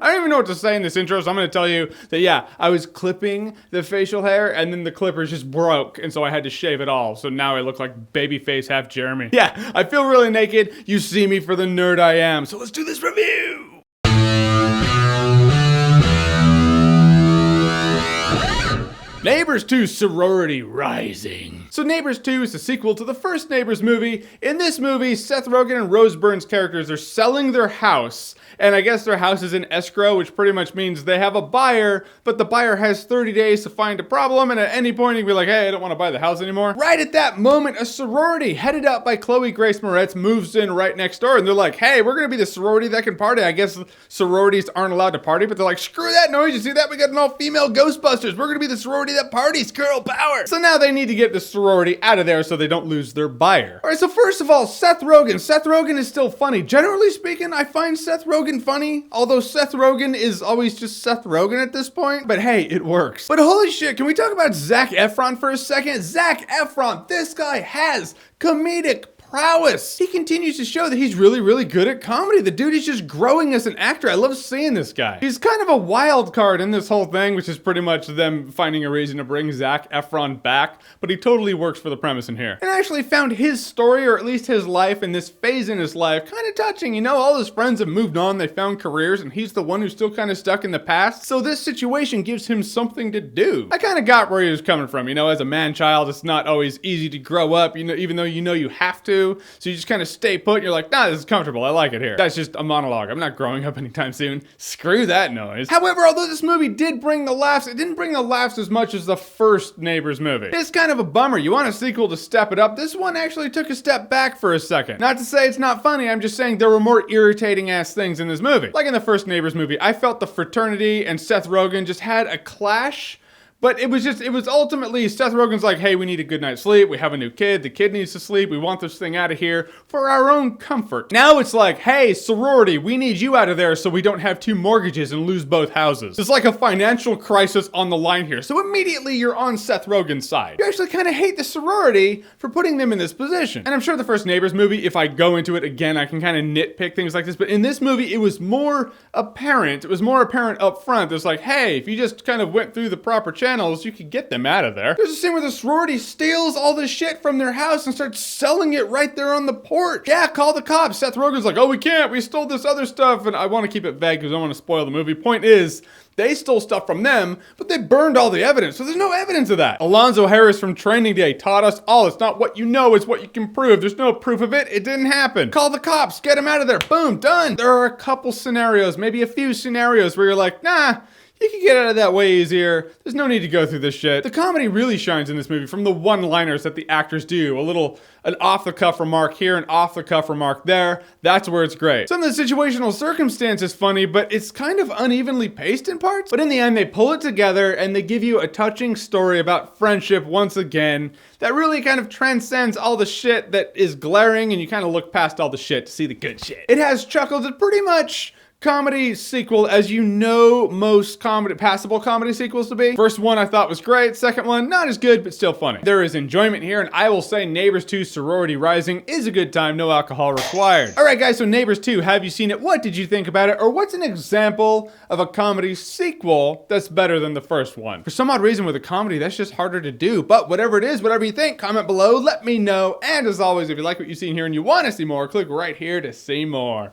I don't even know what to say in this intro, so I'm gonna tell you that yeah, I was clipping the facial hair and then the clippers just broke, and so I had to shave it all. So now I look like babyface half Jeremy. Yeah, I feel really naked. You see me for the nerd I am. So let's do this review. Neighbors 2 Sorority Rising. So Neighbors 2 is the sequel to the first Neighbors movie. In this movie, Seth Rogen and Rose Byrne's characters are selling their house. And I guess their house is in escrow, which pretty much means they have a buyer, but the buyer has 30 days to find a problem, and at any point he can be like, hey, I don't want to buy the house anymore. Right at that moment, a sorority headed up by Chloe Grace Moretz moves in right next door, and they're like, hey, we're gonna be the sorority that can party. I guess sororities aren't allowed to party, but they're like, screw that noise, you see that? We got an all-female Ghostbusters. We're gonna be the sorority that parties, girl power. So now they need to get the sorority out of there so they don't lose their buyer. All right, so first of all, Seth Rogen. Seth Rogen is still funny. Generally speaking, I find Seth Rogen funny, although Seth Rogen is always just Seth Rogen at this point, but hey, it works. But holy shit, can we talk about Zac Efron for a second? Zac Efron, this guy has comedic prowess. He continues to show that he's really, really good at comedy. The dude is just growing as an actor. I love seeing this guy. He's kind of a wild card in this whole thing, which is pretty much them finding a reason to bring Zac Efron back, but he totally works for the premise in here. And I actually found his story, or at least his life and this phase in his life, kind of touching. You know, all his friends have moved on, they found careers, and he's the one who's still kind of stuck in the past. So this situation gives him something to do. I kind of got where he was coming from. You know, as a man-child, it's not always easy to grow up, you know, even though you know you have to. So you just kind of stay put and you're like, nah, this is comfortable. I like it here. That's just a monologue. I'm not growing up anytime soon. Screw that noise. However, although this movie did bring the laughs, it didn't bring the laughs as much as the first Neighbors movie. It's kind of a bummer. You want a sequel to step it up. This one actually took a step back for a second. Not to say it's not funny. I'm just saying there were more irritating ass things in this movie. Like in the first Neighbors movie, I felt the fraternity and Seth Rogen just had a clash. But it was ultimately Seth Rogen's like, hey, we need a good night's sleep. We have a new kid. The kid needs to sleep. We want this thing out of here for our own comfort. Now it's like, hey, sorority, we need you out of there so we don't have 2 mortgages and lose both houses. It's like a financial crisis on the line here. So immediately you're on Seth Rogen's side. You actually kind of hate the sorority for putting them in this position. And I'm sure the first Neighbors movie, if I go into it again, I can kind of nitpick things like this. But in this movie, it was more apparent. It was more apparent up front. It's like, hey, if you just kind of went through the proper channels, you could get them out of there. There's a scene where the sorority steals all this shit from their house and starts selling it right there on the porch. Yeah, call the cops. Seth Rogen's like, oh, we can't. We stole this other stuff. And I want to keep it vague because I don't want to spoil the movie. Point is, they stole stuff from them, but they burned all the evidence, so there's no evidence of that. Alonzo Harris from Training Day taught us all. It's not what you know, it's what you can prove. There's no proof of it. It didn't happen. Call the cops. Get them out of there. Boom. Done. There are a couple scenarios, maybe a few scenarios where you're like, nah, you can get out of that way easier. There's no need to go through this shit. The comedy really shines in this movie from the one-liners that the actors do. An off-the-cuff remark here, an off-the-cuff remark there. That's where it's great. Some of the situational circumstance is funny, but it's kind of unevenly paced in parts. But in the end, they pull it together and they give you a touching story about friendship once again that really kind of transcends all the shit that is glaring, and you kind of look past all the shit to see the good shit. It has chuckles. It's pretty much comedy sequel as you know most passable comedy sequels to be. First one I thought was great. Second one, not as good, but still funny. There is enjoyment here, and I will say Neighbors 2 Sorority Rising is a good time, no alcohol required. All right, guys, so Neighbors 2, have you seen it? What did you think about it? Or what's an example of a comedy sequel that's better than the first one? For some odd reason with a comedy, that's just harder to do. But whatever it is, whatever you think, comment below, let me know. And as always, if you like what you've seen here and you want to see more, click right here to see more.